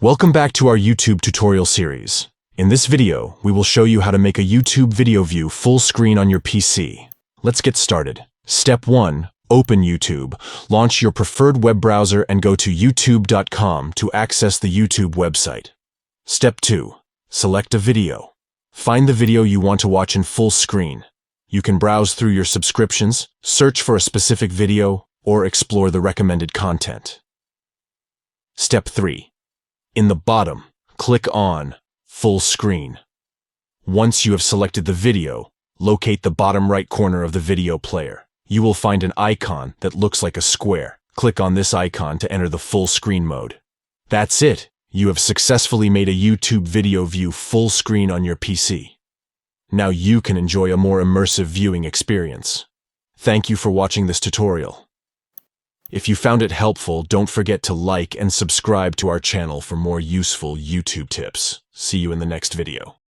Welcome back to our YouTube tutorial series. In this video, we will show you how to make a YouTube video view full screen on your PC. Let's get started. Step 1. Open YouTube. Launch your preferred web browser and go to youtube.com to access the YouTube website. Step 2. Select a video. Find the video you want to watch in full screen. You can browse through your subscriptions, search for a specific video, or explore the recommended content. Step 3. In the bottom, click on Full Screen. Once you have selected the video, locate the bottom right corner of the video player. You will find an icon that looks like a square. Click on this icon to enter the full screen mode. That's it. You have successfully made a YouTube video view full screen on your PC. Now you can enjoy a more immersive viewing experience. Thank you for watching this tutorial. If you found it helpful, don't forget to like and subscribe to our channel for more useful YouTube tips. See you in the next video.